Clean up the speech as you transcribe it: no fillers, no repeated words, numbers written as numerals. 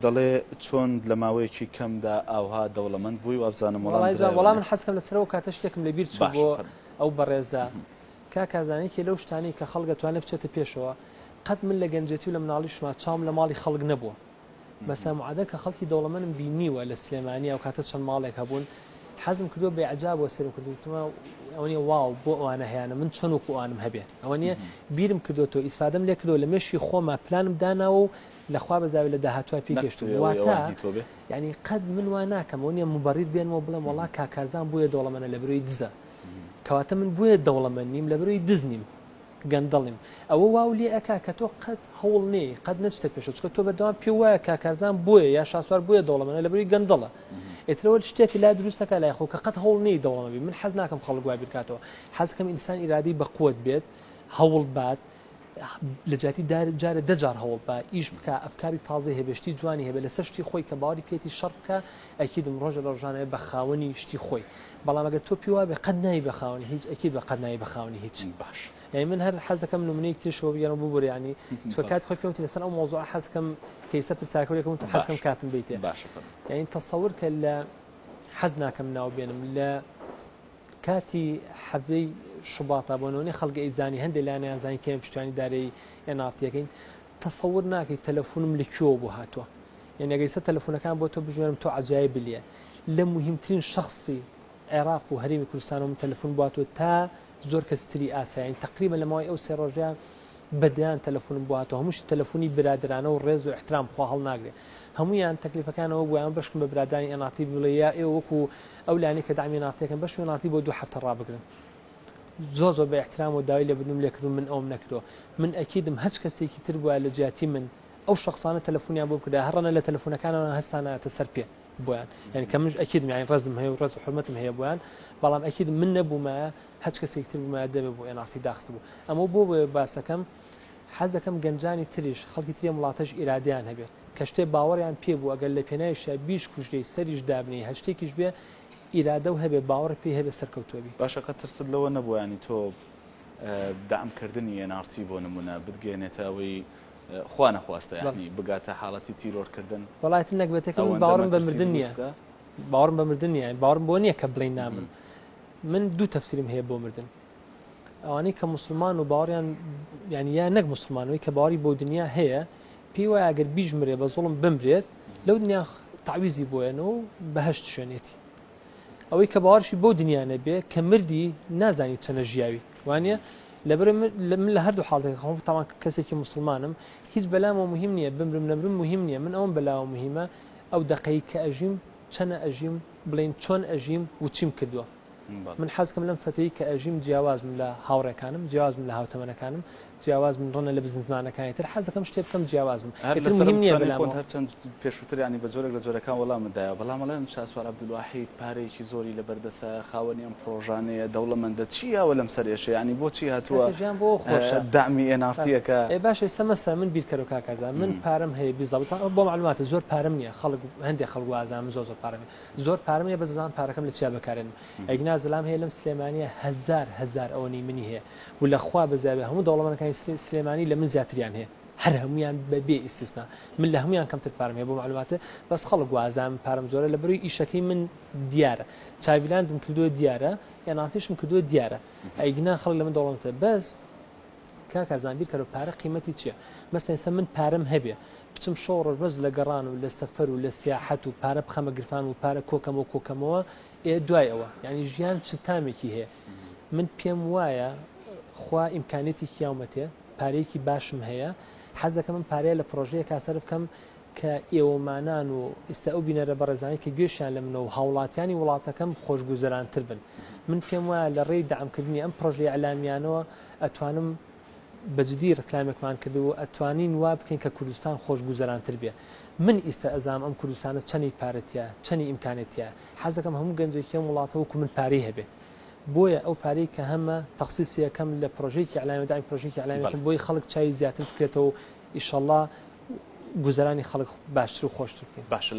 دەڵێ چۆن لە ماوەیەکی کەمدا ئاوها دەوڵەمەند بووی و ئەبزانم وەڵام من حەزکەم لەسەرەوە کاتە شتێکم لەبیر چوو بۆ ئەو بەڕێزە کاکازانێکی لەو شتانی کە خەڵک دەتوانێت بچێتە پێشەوە قەت من لە گەنجەتی و لە مناڵیشما چاوم لە ماڵی خەڵک نەبووە بەسە معادە کە خەڵکی دەوڵەمەندم بینیوە لە سلێمانی ئەو کاتە چەند ماڵێک هەبوون حەزم کردووە بێعجابەوە سەرم کردوتمە ئەوە نیە واو بۆ ئەوانە هەیەە من چۆن وەکو ئەوانم هەبێ ئەوە نیە بیرم کردوەوە ئیسفادەم لێ کردەوە لە مێشی خۆمە پلانم داناوە و لەخوا بەزاوی لە داهاتوە پێگەشتووە واتە یعنی قەت من وا ناکەم ئەوە نیە مبەڕیر بێنەوە بڵێم وەڵا کاکارزان بووە دەوڵەمەندە لە بەروی دزە کەواتە من بووە دەوڵەمەند نیم لە بەروی دز نیم گەندەڵیم ئەوە واو لێ ئەکا کە تۆ قەت هەوڵ نێ قەت نەچتە پێشە چکە تۆ بەردەوام پێ وایە کاکارزان بووە یا شاسوار بووە دەوڵەمەندە لە بەروی گەندەڵە ئێترەوە شتێکی لا دروستەکە لای خۆ کە قەت هەوڵ نەی دەوڵەمەندی من حەز ناکەم خەڵک وای بیرکاتەوە حەزەکەم ئینسان ئیرادی بە قووت بێت هەوڵ بات لە جاتی جارە دەجار هەوڵ بە ئیش بکە ئەفکاری تازە هێبشتی جوانی هەبێت لەسەر شتی خۆی کە باوەری پێێتی شەڕ بکە ئەکیدم ڕۆژە لە ڕۆژانەیە بە خاوەنی شتی خۆی بەڵام ئەگەر تۆ پیوا بێ قەت نایی بە خاوەنی هیچ ئەکید بە قەت نایی بە خاوەنی هیچ باش یعنی من هەر حەزەکەم نمونەیەک تێشەوە بگەڕم ببوورە ینی کات خۆی پێوتی لەسەر ئەو مۆزوع حەزەکەم کەیسە پرسیارەکەم حەزەکەم کاتم بیتێ باش یعنی تەسەور کە لە حەز ناکەم ناو بێنم لە کاتی حەڤەی شوباتە بۆنەوەی خەڵگە ئەیزانی هەندێک لایەنیان زانی کێم پشتیوانی دارەی ئێناتیەکەین تەسەور ناکەی تەلەفۆنم لەکوێوە بۆ هاتووە یعنی ئەگەیسە تەلەفۆنەکان بۆ تۆ بژێنم تۆ عەجایب بلیە لە مهمترین شخصی عێراق و هەرێمی کوردستانەوە من تەلەفۆن بواتوە تا زۆر کەستری ئاسایین تقریبا لە ماوەی ئەو سێ ڕۆژیان بەدیان تەلەفۆنم بواتەوە هەمووش تەلەفۆنی برادرانە و ڕێز و احترام خوا هەڵ ناگرێ هەمویان تەکلیفەکانەوە بۆیان بەشکم بە برادانی ئێناتی بڵێ یا ئێوە وەکو ئەو لانی کە دامی ناتێکن بەش ئێناتی بۆ 2 هەفتە ڕابگرن زۆر بە احترام و داوای لە بنوم لێکردو من ئەوم نەکردەوە من ئەکیدم هەچ کەسێکی تر بووە لە جیاتی من ئەو شخصانە تەلەفۆنیان بۆ بکردا هەڕەنە لە تەلەفۆنەکانەوە هەستانەتە سەر پێ بۆیان یعنی کە منش ئەکیدم یعنی ڕزم هەیە و ڕز و حرمەتم هەیە بۆیان بەڵام ئەکیدم من نەبوومە هەچ کەسێکی تر بوومە دەبێ بۆ ئێناتی داخست بوو ئەمە بۆ باسەکەم حەزەکەم گەنجانی تریش خەڵکی تری وڵاتەش ئیرادیان هەبێت کە شتێ باوەڕیان پێ بوو ئەگەر لە پێناویشە بیش کوژدەی سەریش دابنی هەر شتێکیش بێ ئیرادە و هەبێ باوەڕ پێ هەبێ سەرکەوتووەبی باشەکە ترست لەوە نەبوو ینی تۆ دامکردنی ئێنارتی بۆ نمونە بتگەێنێتە ئەوەی خوا نەخواستە یعنی بگاتە حاڵەتی تیرۆرکردن وڵاتی نەکبێتەکە باوەڕم بە مردن نییە باوەڕم بە مردن نییە باوەڕم بۆ نییە کە بڵین نامن من 2 تەفسیرم هەیە بۆ مردن ئەوانەی کە مسلمان و باوەڕیان یعنی یا نەک مسلمانەوەی کە باوەڕی بۆ دنیا هەیە پێی وایە ئەگەر بیژمرێ بە زوڵم بمرێت لەو دنیا تعویزی بۆیەنەوە و بەهەشت شوێنێتی ئەوەی کە باوەڕشی بۆ دنیا نەبێ کە مردی نازانی چەنە ژیاوی وانە لەبەر من لە هەردوو حاڵەتێک خۆم تاوان کەسێکی مسلمانم هیچ بەلامەوە مهم نییە بمرم نەمرم مهم نییە من ئەوم بەلاوە مهمە ئەو دقەی کە ئەژیم چەنە ئەژیم بڵین چۆن ئەژیم و چیم کردووە من حەزکەم لەم فتەی کە ئەژیم جیاوازم لە هاوڕێکانم جیاوازم لە هاوتەمەنەکانم جیاواز من ڕۆنە لە بزنزمانەکانی تر حەزەکەم شتێ بکەم جیاوازم مهم نییە بەلام هەرچەند پێشووتر ینی بە جۆرێک لە جۆرەکان وەڵامدایە بەڵام ئەڵێن شاسوار عەبدولواحید پارەیەکی زۆری لە بەردەسە خاوەنی ئەم پرۆژانەیە دەوڵەمەندە چییەوە لەم سەرێشە ینی بۆچی هاتووە بۆ خۆشە دامی ئێنافتیەکە باش ئێستا مەسە من بیرکەرەوە کاکازان من پارەم هەیە بیزەوت بۆ معلوماتە زۆر پارەم نییە خەڵک هەندێک خەڵک وازانم زۆر پارەم زۆر پارەم نییە بەزان پارەکەم لە چیا بەکارێنم ئەگنا زەلام هەیە لەم سلێمانیە هەزار ئەوەی منی هەیە و لەخوا بەزاوێ هەموو دەوڵەمەندەکانی سلێمانی لە من زیاتریان هەیە هەر هەمویان بەبێ ئیسtisنا من لە هەمویان کەمتر پارەم هەیە بۆ معلوماتە بەس خەڵک وازام پارەم زۆرە لە بەروی ئیشەکەی من دیارە چاویلاندم کردووە دیارە یاناتیشم کردووە دیارە ئەیگنا خەڵک لە من دەوڵەمەندە بەس کاکارزان بیرکەرەوە پارە قیمەتی چییە مەسەن من پارەم هەبێ بچم شەو ڕۆژ بەس لە گەڕان و لە سەفەر و لە سیاحەت و پارە بخەمە گرفان و پارە کۆکەمەوە دوای ئەوە یعنی ژیان چ تامێکی هەیە من پێم وایە خوا ئیمکانێتی کیاومەتێ پارەیەکی باشم هەیە حەزەکە من پارەیە لە پرۆژەیە کاسەر بکەم کە ئێوەمانان و ئێستا ئەو بینەرە بەڕێزانی کە گوێشیان لە منەوە هاوڵاتیانی وڵاتەکەم خۆشگوزەرانتر بن من پێم وایە لە ڕێی دەعمکردنی ئەم پرۆژەی ئەعلامیانەوە ئەتوانم بەجددی ڕکلامێکمان کرد و ئەتوانین وا بکەین کە کوردستان خۆشگوزەرانتر بێ من ئیستا ئەزام ئەم کوردستانە چەندی پارەتیە چەندی ئیمکانێتیە حەزەکەم هەموو گەنجێکی ئەم وڵاتە وەکو من پارەی هەبێ بۆیە ئەو پارەی کە هەمە تەخسیسی یەکەم لە پرۆژێکی ئەعلامی دایم پرۆژێکی ئەعلامیەکەم بۆی خەڵک چای زیاتر بکرێتەوە ئیشەڵڵا گوزەرانی خەڵک باشتر و خۆشتر بکەین باشە.